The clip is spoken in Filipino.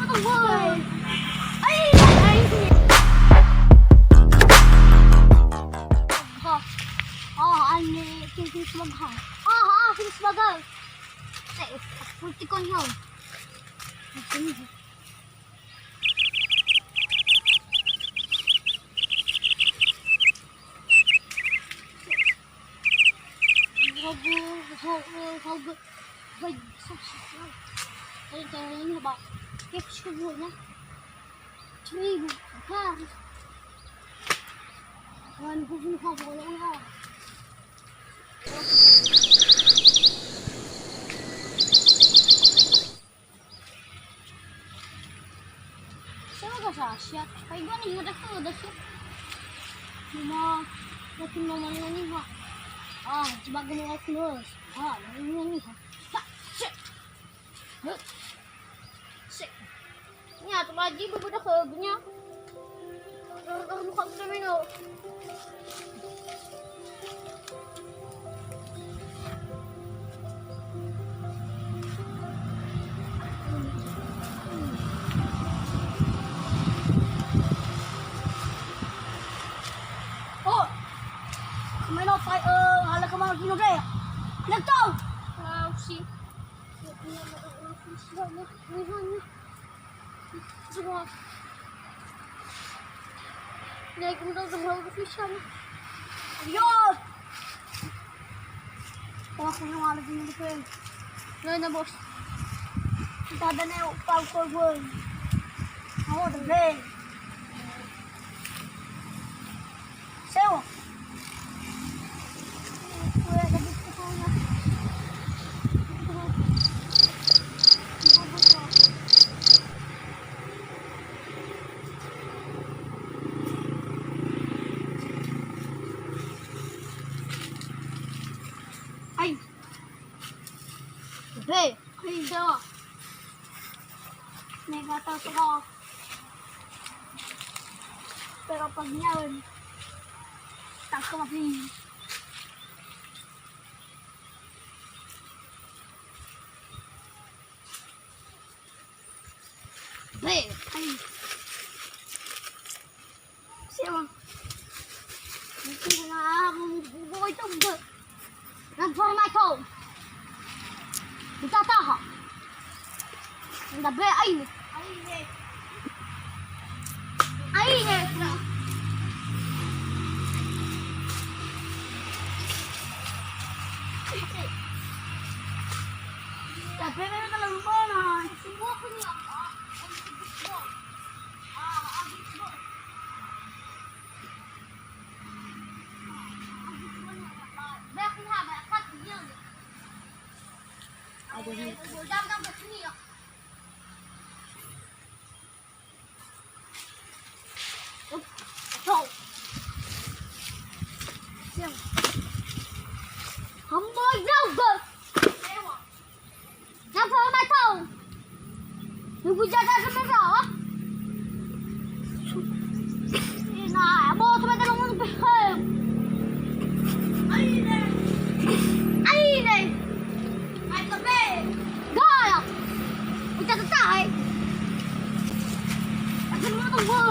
Boy! Ay! Ano kinis magha? Kinis bagal. Pulti ko niyo. Siya, kaya gua nih udah sih. Cuma makin nomor ini ha. Sebagai nulis nulis. Ini ha. Ini atau lagi berbeda kegunya. Kamu kan terminal. Nagtaw! Si... Naik mo daw sa mga official. Ayun! Tawa ko yung alag yung friend. Ngayon na boss. Tada na yung pag-forward. Ako, the plane. Sewa. Ay! Hey! Ay, daw! May gatas ako. Pero pag niyan, tak ko mapin. Hey! Ay! Siya! Hindi ko na ako buhay ito. Nagformato. Itataha. Ang dabe ay. Ay. Dabe na talagang po na. Subukan ko niya. Hamburg yogurt. Yang perlu mai tahu. Ibu jaga sebentar. Nah, mau sampai dalam mulut behel. Aine. Ai tabe. Gaya. Kita tahu. Akan mau tahu.